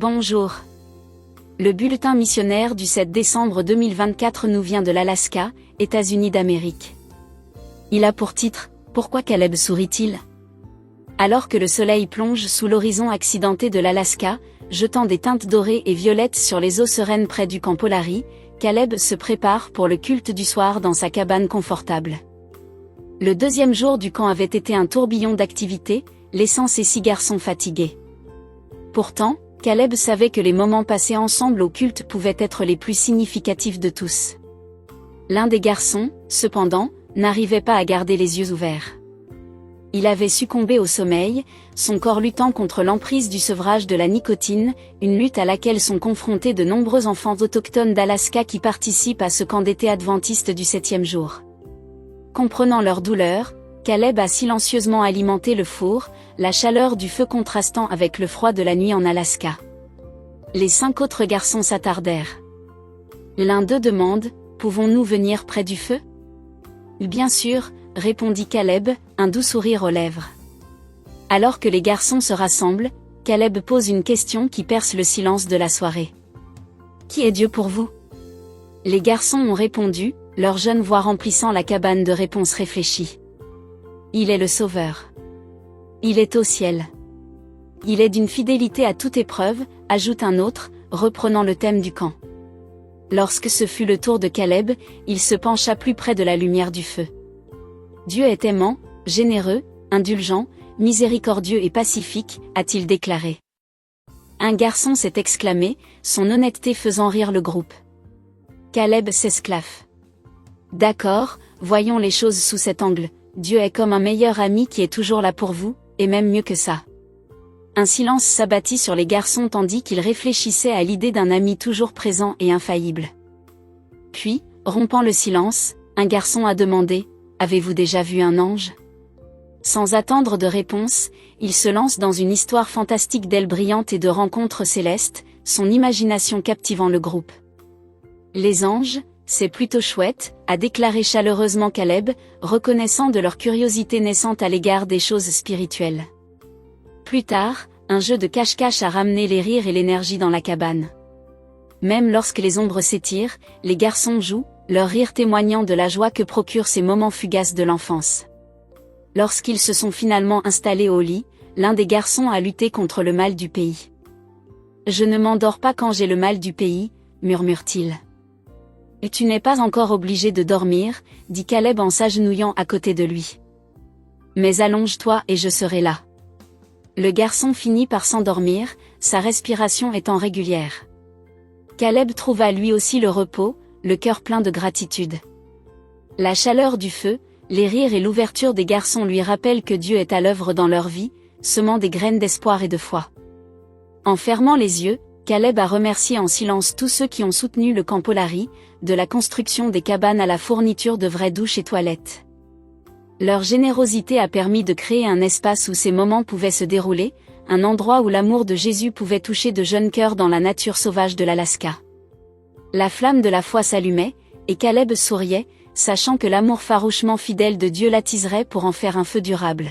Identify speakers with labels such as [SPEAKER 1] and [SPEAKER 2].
[SPEAKER 1] Bonjour. Le bulletin missionnaire du 7 décembre 2024 nous vient de l'Alaska, États-Unis d'Amérique. Il a pour titre « Pourquoi Caleb sourit-il ?» Alors que le soleil plonge sous l'horizon accidenté de l'Alaska, jetant des teintes dorées et violettes sur les eaux sereines près du camp Polari, Caleb se prépare pour le culte du soir dans sa cabane confortable. Le deuxième jour du camp avait été un tourbillon d'activités, laissant ses 6 garçons fatigués. Pourtant, Caleb savait que les moments passés ensemble au culte pouvaient être les plus significatifs de tous. L'un des garçons, cependant, n'arrivait pas à garder les yeux ouverts. Il avait succombé au sommeil, son corps luttant contre l'emprise du sevrage de la nicotine, une lutte à laquelle sont confrontés de nombreux enfants autochtones d'Alaska qui participent à ce camp d'été adventiste du 7e jour. Comprenant leur douleur, Caleb a silencieusement alimenté le four, la chaleur du feu contrastant avec le froid de la nuit en Alaska. Les 5 autres garçons s'attardèrent. L'un d'eux demande « Pouvons-nous venir près du feu ?» Bien sûr, répondit Caleb, un doux sourire aux lèvres. Alors que les garçons se rassemblent, Caleb pose une question qui perce le silence de la soirée. « Qui est Dieu pour vous ?» Les garçons ont répondu, leur jeune voix remplissant la cabane de réponses réfléchies. Il est le Sauveur. Il est au ciel. Il est d'une fidélité à toute épreuve, ajoute un autre, reprenant le thème du camp. Lorsque ce fut le tour de Caleb, il se pencha plus près de la lumière du feu. Dieu est aimant, généreux, indulgent, miséricordieux et pacifique, a-t-il déclaré. Un garçon s'est exclamé, son honnêteté faisant rire le groupe. Caleb s'esclaffe. D'accord, voyons les choses sous cet angle. Dieu est comme un meilleur ami qui est toujours là pour vous, et même mieux que ça. Un silence s'abattit sur les garçons tandis qu'ils réfléchissaient à l'idée d'un ami toujours présent et infaillible. Puis, rompant le silence, un garçon a demandé « Avez-vous déjà vu un ange ?» Sans attendre de réponse, il se lance dans une histoire fantastique d'ailes brillantes et de rencontres célestes, son imagination captivant le groupe. Les anges, c'est plutôt chouette, a déclaré chaleureusement Caleb, reconnaissant de leur curiosité naissante à l'égard des choses spirituelles. Plus tard, un jeu de cache-cache a ramené les rires et l'énergie dans la cabane. Même lorsque les ombres s'étirent, les garçons jouent, leur rire témoignant de la joie que procurent ces moments fugaces de l'enfance. Lorsqu'ils se sont finalement installés au lit, l'un des garçons a lutté contre le mal du pays. « Je ne m'endors pas quand j'ai le mal du pays », murmure-t-il. « Et tu n'es pas encore obligé de dormir, » dit Caleb en s'agenouillant à côté de lui. « Mais allonge-toi et je serai là. » Le garçon finit par s'endormir, sa respiration étant régulière. Caleb trouva lui aussi le repos, le cœur plein de gratitude. La chaleur du feu, les rires et l'ouverture des garçons lui rappellent que Dieu est à l'œuvre dans leur vie, semant des graines d'espoir et de foi. En fermant les yeux, Caleb a remercié en silence tous ceux qui ont soutenu le camp Polari, de la construction des cabanes à la fourniture de vraies douches et toilettes. Leur générosité a permis de créer un espace où ces moments pouvaient se dérouler, un endroit où l'amour de Jésus pouvait toucher de jeunes cœurs dans la nature sauvage de l'Alaska. La flamme de la foi s'allumait, et Caleb souriait, sachant que l'amour farouchement fidèle de Dieu l'attiserait pour en faire un feu durable.